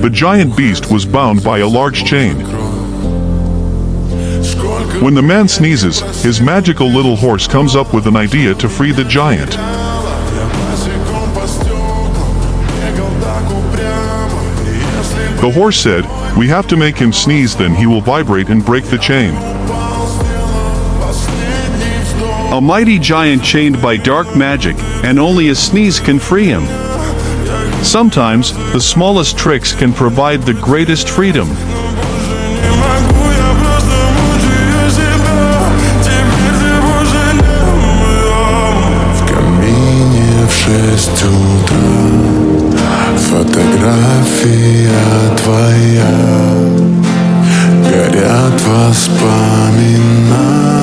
The giant beast was bound by a large chain. When the man sneezes, his magical little horse comes up with an idea to free the giant. The horse said, "We have to make him sneeze, then he will vibrate and break the chain." A mighty giant chained by dark magic, and only a sneeze can free him. Sometimes, the smallest tricks can provide the greatest freedom. В камине в 6 утра фотография твоя, горят воспоминания.